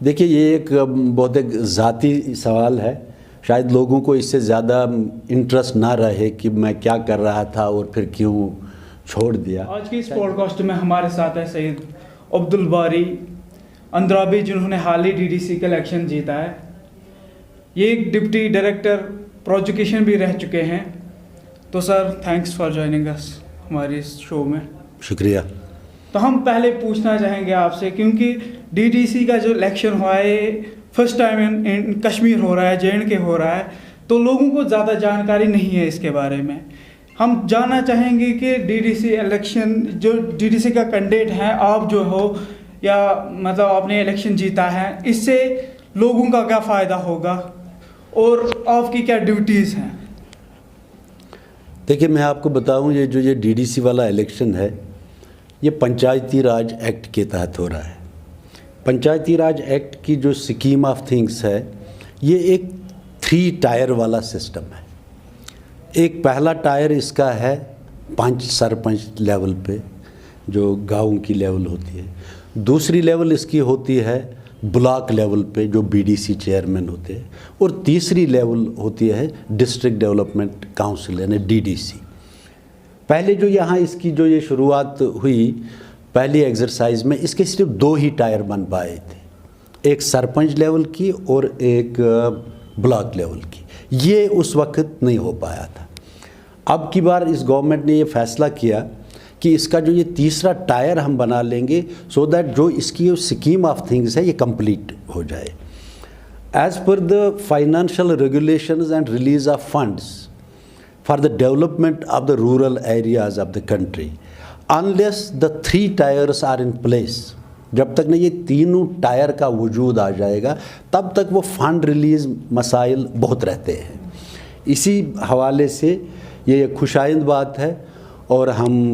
دیکھیے یہ ایک بہت ایک ذاتی سوال ہے. شاید لوگوں کو اس سے زیادہ انٹرسٹ نہ رہے کہ میں کیا کر رہا تھا اور پھر کیوں چھوڑ دیا. آج کی اس پوڈ کاسٹ میں ہمارے ساتھ ہے سید عبدالباری اندرابی، جنہوں نے حال ہی DDC کا الیکشن جیتا ہے. یہ ایک ڈپٹی ڈائریکٹر پروجیکیشن بھی رہ چکے ہیں. تو سر تھینکس فار جوائننگ اس ہماری اس شو میں. شکریہ. تو ہم پہلے پوچھنا چاہیں گے آپ سے، کیونکہ DDC کا جو الیکشن ہوا ہے فرسٹ ٹائم ان کشمیر ہو رہا ہے، JNK ہو رہا ہے، تو لوگوں کو زیادہ جانکاری نہیں ہے اس کے بارے میں. ہم جاننا چاہیں گے کہ DDC الیکشن جو DDC کا کینڈیڈیٹ ہے، آپ جو ہو یا مطلب آپ نے الیکشن جیتا ہے، اس سے لوگوں کا کیا فائدہ ہوگا اور آپ کی کیا ڈیوٹیز ہیں؟ دیکھیے میں آپ کو بتاؤں، یہ DDC والا الیکشن ہے یہ پنچایتی راج ایکٹ کے تحت ہو رہا ہے. پنچایتی راج ایکٹ کی جو سکیم آف تھنگس ہے یہ ایک 3 ٹائر والا سسٹم ہے. ایک پہلا ٹائر اس کا ہے سرپنچ لیول پہ جو گاؤں کی لیول ہوتی ہے. دوسری لیول اس کی ہوتی ہے بلاک لیول پہ جو BDC چیئرمین ہوتے ہیں. اور تیسری لیول ہوتی ہے ڈسٹرکٹ ڈیولپمنٹ کاؤنسل یعنی DDC. پہلے جو یہاں اس کی جو یہ شروعات ہوئی پہلی ایکسرسائز میں، اس کے صرف 2 ہی ٹائر بن پائے تھے، ایک سرپنچ لیول کی اور ایک بلاک لیول کی. یہ اس وقت نہیں ہو پایا تھا. اب کی بار اس گورنمنٹ نے یہ فیصلہ کیا کہ اس کا جو یہ تیسرا ٹائر ہم بنا لیں گے سو دیٹ جو اس کی سکیم آف تھنگس ہے یہ کمپلیٹ ہو جائے. As per the financial regulations and release of funds for the development of the rural areas of the country, unless the 3 tiers are in place, جب تک نہ یہ تینوں ٹائر کا وجود آ جائے گا تب تک وہ فنڈ ریلیز مسائل بہت رہتے ہیں. اسی حوالے سے یہ ایک خوشائند بات ہے اور ہم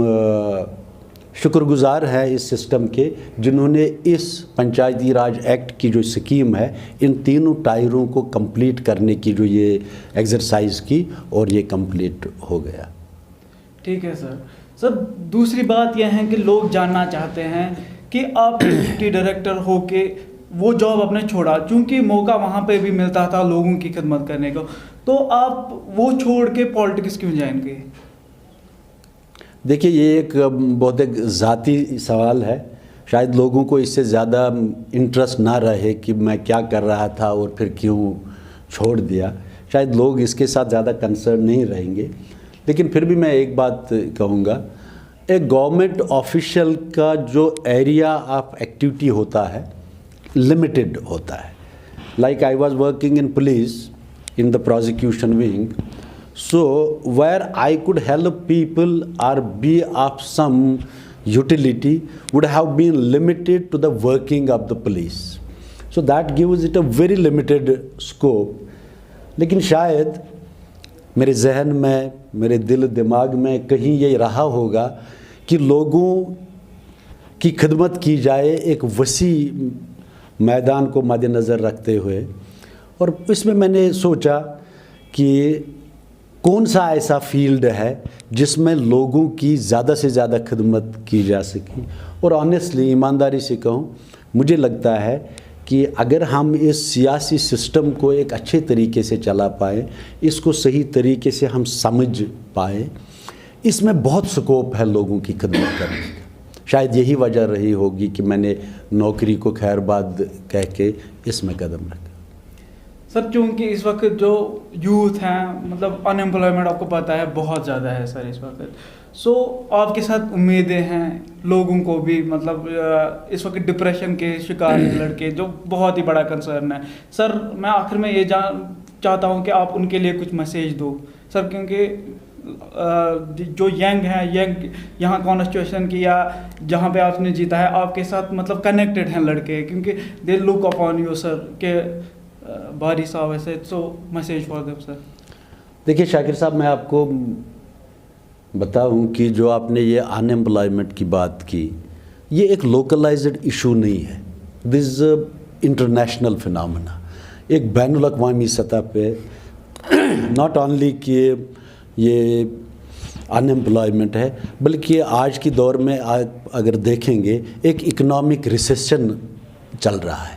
شکر گزار ہیں اس سسٹم کے جنہوں نے اس پنچایتی راج ایکٹ کی جو سکیم ہے ان تینوں ٹائروں کو کمپلیٹ کرنے کی جو یہ ایکسرسائز کی اور یہ کمپلیٹ ہو گیا. ٹھیک ہے سر. سر دوسری بات یہ ہے کہ لوگ جاننا چاہتے ہیں کہ آپ ڈپٹی ڈائریکٹر ہو کے وہ جاب آپ نے چھوڑا، چونکہ موقع وہاں پہ بھی ملتا تھا لوگوں کی خدمت کرنے کو، تو آپ وہ چھوڑ کے پالیٹکس کیوں جوائن کیے؟ دیکھیے یہ ایک بہت ایک ذاتی سوال ہے. شاید لوگوں کو اس سے زیادہ انٹرسٹ نہ رہے کہ میں کیا کر رہا تھا اور پھر کیوں چھوڑ دیا. شاید لوگ اس کے ساتھ زیادہ کنسرن نہیں رہیں گے. لیکن پھر بھی میں ایک بات کہوں گا، ایک گورنمنٹ آفیشیل کا جو ایریا آف ایکٹیویٹی ہوتا ہے لمیٹڈ ہوتا ہے. Like I was working in police in the prosecution wing. So where I could help people or be of some utility would have been limited to the working of the police. So that gives it a very limited scope. لیکن شاید میرے ذہن میں میرے دل دماغ میں کہیں یہ رہا ہوگا کہ لوگوں کی خدمت کی جائے ایک وسیع میدان کو مد نظر رکھتے ہوئے. اور اس میں نے سوچا کہ کون سا ایسا فیلڈ ہے جس میں لوگوں کی زیادہ سے زیادہ خدمت کی جا سکے. اور آنیسٹلی ایمانداری سے کہوں، مجھے لگتا ہے کہ اگر ہم اس سیاسی سسٹم کو ایک اچھے طریقے سے چلا پائیں، اس کو صحیح طریقے سے ہم سمجھ پائیں، اس میں بہت سکوپ ہے لوگوں کی خدمت کرنے کا. شاید یہی وجہ رہی ہوگی کہ میں نے نوکری کو خیر باد کہہ کے اس میں قدم رکھا. سر چونکہ اس وقت جو یوتھ ہیں مطلب ان ایمپلائمنٹ آپ کو پتہ ہے بہت زیادہ ہے سر اس وقت. سو آپ کے ساتھ امیدیں ہیں لوگوں کو بھی، مطلب اس وقت ڈپریشن کے شکار لڑکے جو بہت ہی بڑا کنسرن ہے. سر میں آخر میں یہ چاہتا ہوں کہ آپ ان کے لیے کچھ میسیج دو سر، کیونکہ جو ینگ ہیں، ینگ یہاں کانسٹیٹیوشن کی یا جہاں پہ آپ نے جیتا ہے آپ کے ساتھ مطلب کنیکٹڈ ہیں لڑکے، کیونکہ دے لک اپان یو سر کہ باری صاحب ایسے. سو میسیج فار دیم سر. دیکھیے شاکر صاحب، میں آپ کو بتاؤں کہ جو آپ نے یہ ان ایمپلائمنٹ کی بات کی، یہ ایک لوکلائزڈ ایشو نہیں ہے. دس از اے انٹرنیشنل فنامنا. ایک بین الاقوامی سطح پہ ناٹ اونلی کہ یہ ان ایمپلائمنٹ ہے، بلکہ آج کی دور میں اگر دیکھیں گے ایک اکنامک ریسیشن چل رہا ہے.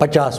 50